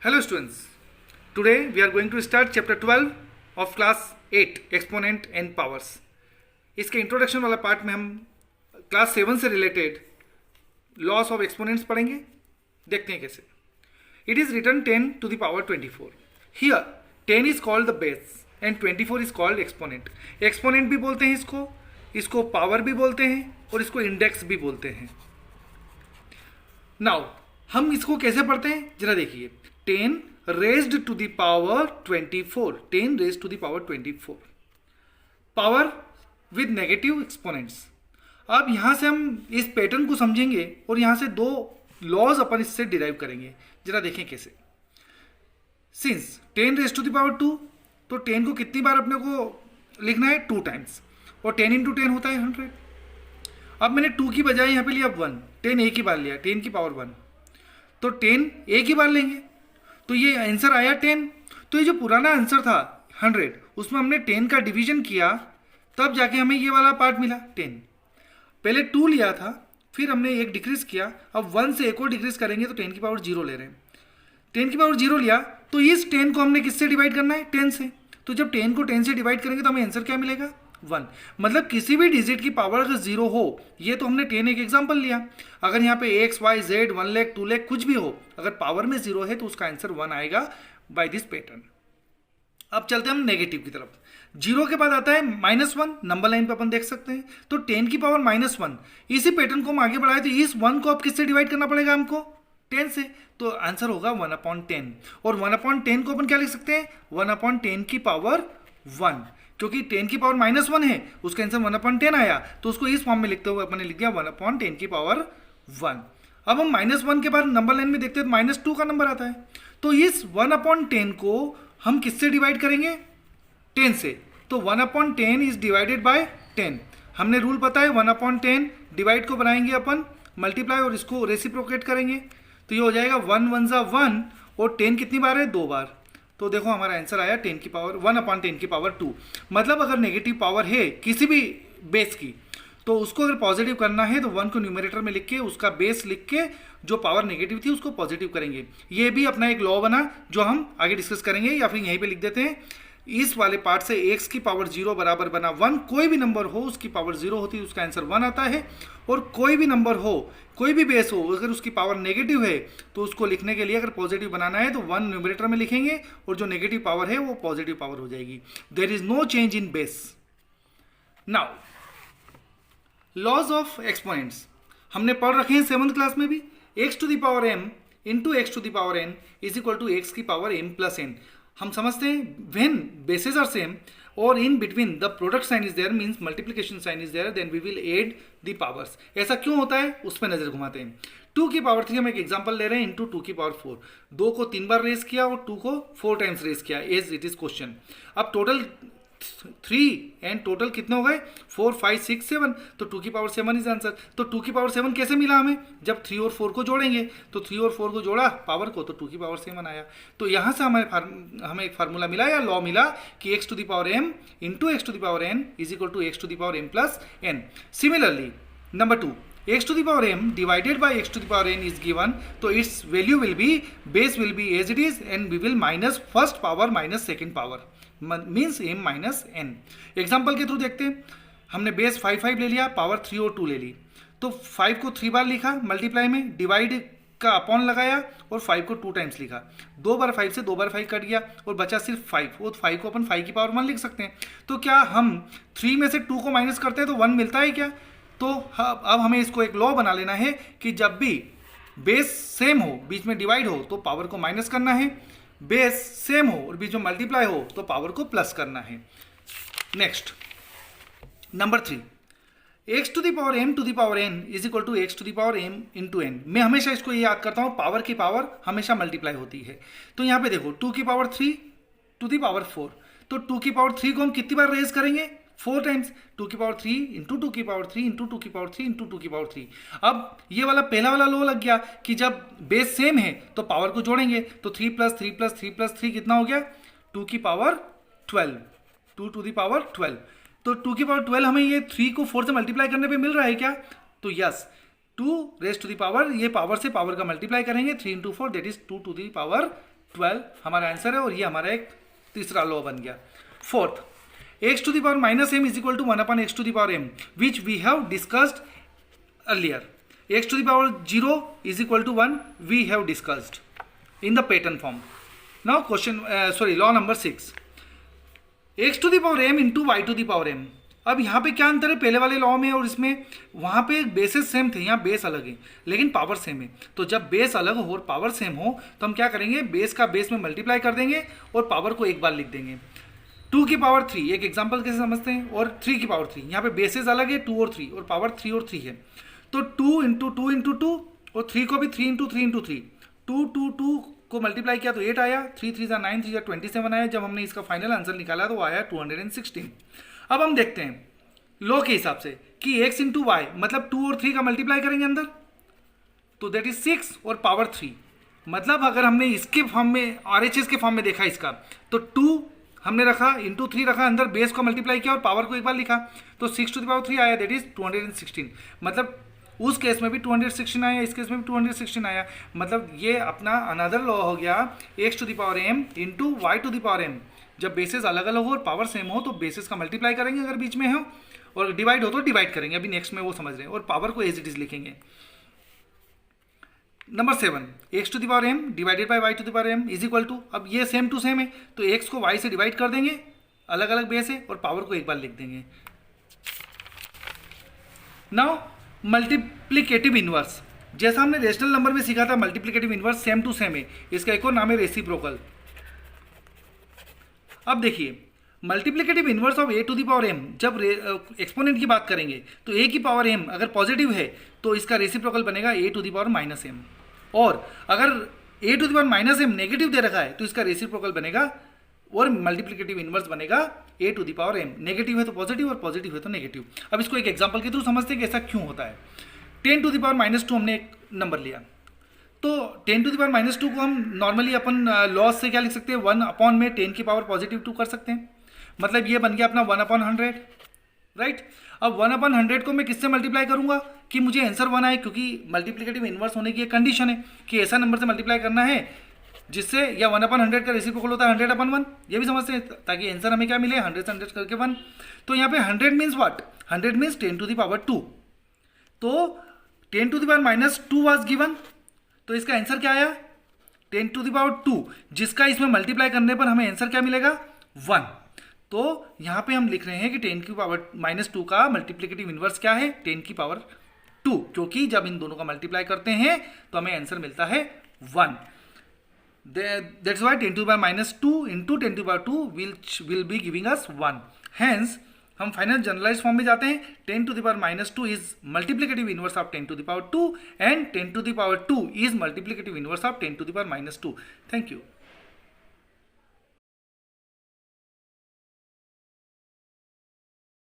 Hello students, today we are going to start chapter 12 of class 8 exponent and powers. इसके introduction वाला part में हम class 7 से related loss of exponents पढ़ेंगे. देखते हैं कैसे. It is written 10 to the power 24. Here 10 is called the base and 24 is called exponent. Exponent भी बोलते हैं इसको पावर भी बोलते हैं और इसको इंडेक्स भी बोलते हैं. नाउ हम इसको कैसे पढ़ते हैं जरा देखिए. 10 raised to the power 24. 10 raised to the power 24. Power with negative exponents. अब यहां से हम इस पैटर्न को समझेंगे और यहां से दो लॉज अपन इससे डिराइव करेंगे. जरा देखें कैसे. Since 10 raise to the power 2, तो 10 को कितनी बार अपने को लिखना है? 2 टाइम्स. और 10 इंटू 10 होता है 100. अब मैंने 2 की बजाय यहां पे लिया 1. 10 एक ही बार लिया, 10 की पावर 1. तो 10 एक ही बार लेंगे तो ये आंसर आया 10. तो ये जो पुराना आंसर था 100, उसमें हमने 10 का डिवीजन किया, तब जाके हमें ये वाला पार्ट मिला 10. पहले 2 लिया था, फिर हमने एक डिक्रीज किया. अब 1 से एक और डिक्रीज करेंगे तो 10 की पावर 0 ले रहे हैं. 10 की पावर 0 लिया तो इस 10 को हमने किससे डिवाइड करना है? 10 से. तो जब 10 को 10 से डिवाइड करेंगे तो हमें आंसर क्या मिलेगा? 1. मतलब किसी भी डिजिट की पावर अगर 0 हो, ये तो हमने 10 एक एग्जांपल लिया. अगर यहाँ पे x, y, z, 1 lakh 2 lakh कुछ भी हो, अगर पावर में 0 है तो उसका आंसर 1 आएगा बाय दिस पैटर्न. अब चलते हैं हम नेगेटिव की तरफ. 0 के बाद आता है -1. नंबर लाइन पे अपन देख सकते हैं. तो 10 की पावर -1. इसी पैटर्न को हम आगे बढ़ाए तो इस 1 को अब किससे डिवाइड करना पड़ेगा हमको? 10 से. तो आंसर होगा 1/10. और 1/10 को अपन क्या लिख सकते हैं? 1/10 की पावर 1. क्योंकि 10 की पावर -1 है, उसका आंसर 1/10 आया, तो उसको इस फॉर्म में लिखते हुए अपन ने लिख दिया 1/10 की पावर 1. अब हम -1 के बाद नंबर लाइन में देखते हैं तो -2 का नंबर आता है. तो इस 1/10 को हम किससे डिवाइड करेंगे? 10 से. तो 1/10 इज डिवाइडेड बाय 10. हमने रूल पता है, 1/10 डिवाइड को बनाएंगे अपन मल्टीप्लाई और इसको रेसिप्रोकेट करेंगे. तो ये हो जाएगा 1 1 ज़ा 1 और 10 कितनी बार है? 2 बार. तो देखो हमारा आंसर आया 10 की पावर 1/10 की पावर 2. मतलब अगर नेगेटिव पावर है किसी भी बेस की, तो उसको अगर पॉजिटिव करना है तो 1 को न्यूमरेटर में लिख के उसका बेस लिख के जो पावर नेगेटिव थी उसको पॉजिटिव करेंगे. ये भी अपना एक लॉ बना जो हम आगे डिस्कस करेंगे, या फिर यहीं पे लिख देते हैं. इस वाले पार्ट से x की पावर 0 बराबर बना 1. कोई भी नंबर हो उसकी पावर 0 होती है, उसका आंसर 1 आता है. और कोई भी नंबर हो, कोई भी बेस हो, अगर उसकी पावर नेगेटिव है तो उसको लिखने के लिए अगर पॉजिटिव बनाना है तो 1 न्यूमरेटर में लिखेंगे और जो नेगेटिव पावर है वो पॉजिटिव पावर हो जाएगी. There is no change in base. Now laws of exponents हमने पढ़ रखे हैं 7th क्लास में भी. x to the power m into x to the power n is equal to x की पावर m प्लस n. हम समझते हैं व्हेन बेसेस आर सेम और in between the product sign is there, means multiplication sign is there, then we will add the powers. ऐसा क्यों होता है उस पर नजर घुमाते हैं. 2 की पावर 3 हम एक एग्जांपल ले रहे हैं इंटू 2 की पावर 4. 2 को 3 बार रेज किया और 2 को 4 टाइम्स रेज किया एज इट इज क्वेश्चन. अब टोटल 3 एंड टोटल कितने हो गए? 4 5 6 7. तो 2 की पावर 7 इज आंसर. तो 2 की पावर 7 कैसे मिला हमें? जब 3 और 4 को जोड़ेंगे, तो 3 और 4 को जोड़ा पावर को तो 2 की पावर 7 आया. तो यहाँ से हमें एक फार्मूला मिला या लॉ मिला कि x to the power m into x to the power n is equal to x to the power m plus n. Similarly number 2, x to the power m divided by x to the power n is given, तो its value will be, base will be as it is and we will minus first power minus second power means m minus n. Example के through देखते हैं. हमने base 5 5 ले लिया, power 3 और 2 ले ली, तो 5 को 3 बार लिखा मल्टीप्लाई में, डिवाइड का अपॉन लगाया और 5 को 2 टाइम्स लिखा. 2 बार 5 से 2 बार 5 कट गया और बचा सिर्फ 5. और 5 को अपन 5 की पावर 1 लिख सकते हैं. तो क्या हम 3 में से 2 को माइनस करते हैं तो 1 मिलता है क्या? तो अब हमें इसको एक लॉ बना लेना है कि जब भी बेस सेम हो, बीच में डिवाइड हो, तो पावर को माइनस करना है. बेस सेम हो और बीच में मल्टीप्लाई हो तो पावर को प्लस करना है. Next number 3, x to the power m to the power n is equal to x to the power m into n. मैं हमेशा इसको ये याद करता हूँ, पावर की पावर हमेशा मल्टीप्लाई होती है. तो यहाँ पे देखो 2 की पावर 3 टू द पावर 4. तो 2 की पावर 3 को हम कितनी बार रेज करेंगे? 4 टाइम्स. 2 की पावर 3 इंटू 2 की पावर 3 इंटू 2 की पावर 3 इंटू 2 की पावर 3. अब ये वाला पहला वाला लो लग गया कि जब बेस सेम है तो पावर को जोड़ेंगे, तो 3 प्लस 3 प्लस 3 प्लस 3 कितना हो गया? 2 की पावर 12. 2 to the power 12. तो 2 की पावर 12 हमें ये 3 को 4 से मल्टीप्लाई करने पे मिल रहा है क्या? तो yes, 2 raise to the power, ये पावर से पावर का मल्टीप्लाई करेंगे, 3 into 4 that is 2 to the power 12 हमारा आंसर है, और ये हमारा एक तीसरा लॉ बन गया। Fourth, x to the power minus m is equal to 1 upon x to the power m, which we have discussed earlier. x to the power 0 is equal to 1 we have discussed in the pattern form. Now question law number 6, x to the power m into y to the power m. अब यहाँ पे क्या अंतर है पहले वाले law में और इसमें? वहाँ पे बेसेस सेम थे, यहाँ बेस अलग है लेकिन पावर सेम है। तो जब बेस अलग हो और पावर सेम हो तो हम क्या करेंगे, बेस का बेस में मल्टीप्लाई कर देंगे और पावर को एक बार लिख देंगे। 2 की पावर 3, एक एग्जांपल कैसे समझते हैं, और 3 की पावर 3, यहाँ पे बेसेस अलग है 2 और 3 और पावर 3 और 3 है। तो 2 इंटू 2 इंटू 2 और 3 को भी 3 इंटू 3 इंटू 3, 2 को मल्टीप्लाई किया तो 8 आया, 3 3 जा 9, 3 जा 27 आया। जब हमने इसका फाइनल आंसर निकाला तो आया 216। अब हम देखते हैं लॉ के हिसाब से कि x इंटू वाई मतलब 2 और 3 का मल्टीप्लाई करेंगे अंदर, तो दैट इज 6 और पावर 3। मतलब अगर हमने इसके फॉर्म में RHS के फॉर्म में देखा इसका, तो 2 हमने रखा इंटू 3 रखा अंदर, बेस को मल्टीप्लाई किया और पावर को एक बार लिखा, तो 6 टू द पावर 3 आया, दैट इज 216। मतलब उस केस में भी 216 आया, इस केस में भी 216 आया। मतलब ये अपना अनदर लॉ हो गया x to the power m into y to the power m। जब बेसिस अलग अलग हो और पावर सेम हो तो बेसिस का मल्टीप्लाई करेंगे अगर बीच में हो, और डिवाइड हो तो डिवाइड करेंगे, अभी नेक्स्ट में वो समझ रहे हैं, और पावर को एज इट इज लिखेंगे। Number 7, x to the power m divided by y to the power m is equal to, अब ये सेम टू सेम है तो x को y से डिवाइड कर देंगे, अलग अलग बेस है, और पावर को एक बार लिख देंगे। नाउ मल्टीप्लिकेटिव इनवर्स, जैसा हमने रेशनल नंबर में सीखा था multiplicative inverse same to same है, इसका एक और नाम है रेसिप्रोकल। अब देखिए multiplicative inverse of a to the power m, जब एक्सपोनेंट की बात करेंगे तो a की पावर m अगर पॉजिटिव है तो इसका रेसिप्रोकल बनेगा a to the power minus m, और अगर a to the power minus m negative दे रखा है तो इसका रेसिप्रोकल बनेगा और मल्टीप्लिकेटिव इनवर्स बनेगा a to the power m। Negative है तो पॉजिटिव और पॉजिटिव है तो नेगेटिव। अब इसको एक एग्जांपल के थ्रू समझते हैं कि ऐसा क्यों होता है। 10 टू द पावर -2 हमने एक नंबर लिया, तो 10 टू द पावर -2 को हम नॉर्मली अपन लॉस से क्या लिख सकते हैं, 1 अपॉन में 10 की पावर पॉजिटिव 2 कर सकते हैं। मतलब ये बन गया अपना 1/100, राइट। अब 1/100 को मैं किससे मल्टीप्लाई करूंगा कि मुझे आंसर 1 आए, क्योंकि मल्टीप्लिकेटिव इनवर्स होने की एक कंडीशन है कि ऐसा नंबर से मल्टीप्लाई करना है जिससे या 1/100 का रेसिप्रोकल होता है 100/1, ये भी समझते हैं, ताकि आंसर हमें क्या मिले 100 से 100 करके 1। तो यहाँ पे 100 means what, 100 means 10 to the power 2। तो 10 to the power -2 was given, तो इसका आंसर क्या आया 10 टू द पावर 2, जिसका इसमें मल्टीप्लाई करने पर हमें आंसर क्या मिलेगा 1। तो यहाँ पे हम लिख रहे हैं कि 10 की पावर -2 का मल्टीप्लिकेटिव इनवर्स क्या है 10 की पावर 2, क्योंकि जब इन दोनों का मल्टीप्लाई करते हैं तो हमें आंसर मिलता है 1। That's why 10 to the power -2 into 10 to the power 2 will be giving us 1. Hence हम फाइनल जनरलाइज फॉर्म में जाते हैं, 10 to the power -2 is multiplicative inverse of 10 to the power 2 and 10 to the power 2 is multiplicative inverse of 10 to the power -2. Thank you.